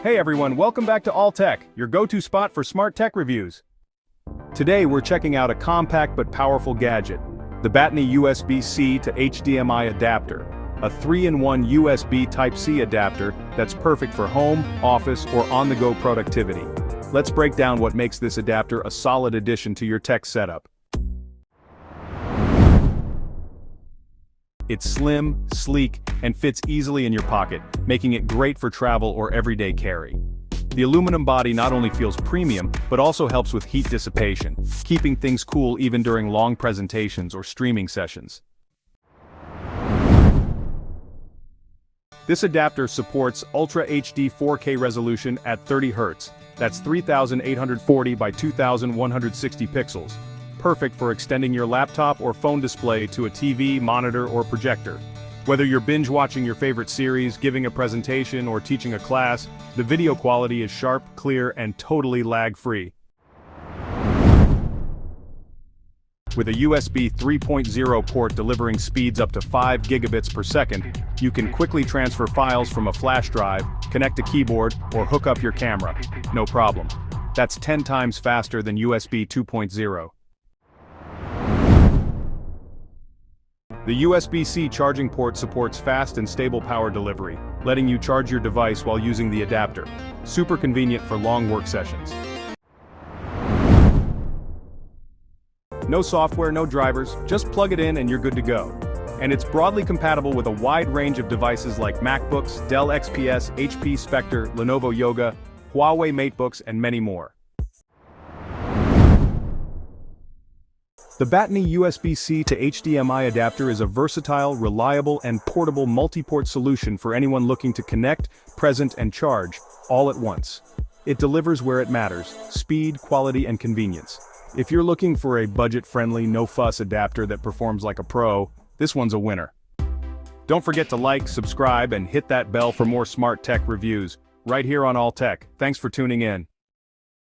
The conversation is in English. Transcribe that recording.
Hey everyone, welcome back to Alltech, your go-to spot for smart tech reviews. Today we're checking out a compact but powerful gadget, the Battony USB-C to HDMI Adapter, a 3-in-1 USB Type-C adapter that's perfect for home, office, or on-the-go productivity. Let's break down what makes this adapter a solid addition to your tech setup. It's slim, sleek, and fits easily in your pocket, making it great for travel or everyday carry. The aluminum body not only feels premium, but also helps with heat dissipation, keeping things cool even during long presentations or streaming sessions. This adapter supports Ultra HD 4K resolution at 30 Hz, that's 3840 by 2160 pixels. Perfect for extending your laptop or phone display to a TV, monitor, or projector. Whether you're binge-watching your favorite series, giving a presentation, or teaching a class, the video quality is sharp, clear, and totally lag-free. With a USB 3.0 port delivering speeds up to 5 gigabits per second, you can quickly transfer files from a flash drive, connect a keyboard, or hook up your camera. No problem. That's 10 times faster than USB 2.0. The USB-C charging port supports fast and stable power delivery, letting you charge your device while using the adapter. Super convenient for long work sessions. No software, no drivers, just plug it in and you're good to go. And it's broadly compatible with a wide range of devices like MacBooks, Dell XPS, HP Spectre, Lenovo Yoga, Huawei MateBooks, and many more. The Battony USB-C to HDMI adapter is a versatile, reliable, and portable multi-port solution for anyone looking to connect, present, and charge, all at once. It delivers where it matters: speed, quality, and convenience. If you're looking for a budget-friendly, no-fuss adapter that performs like a pro, this one's a winner. Don't forget to like, subscribe, and hit that bell for more smart tech reviews, right here on Alltech. Thanks for tuning in.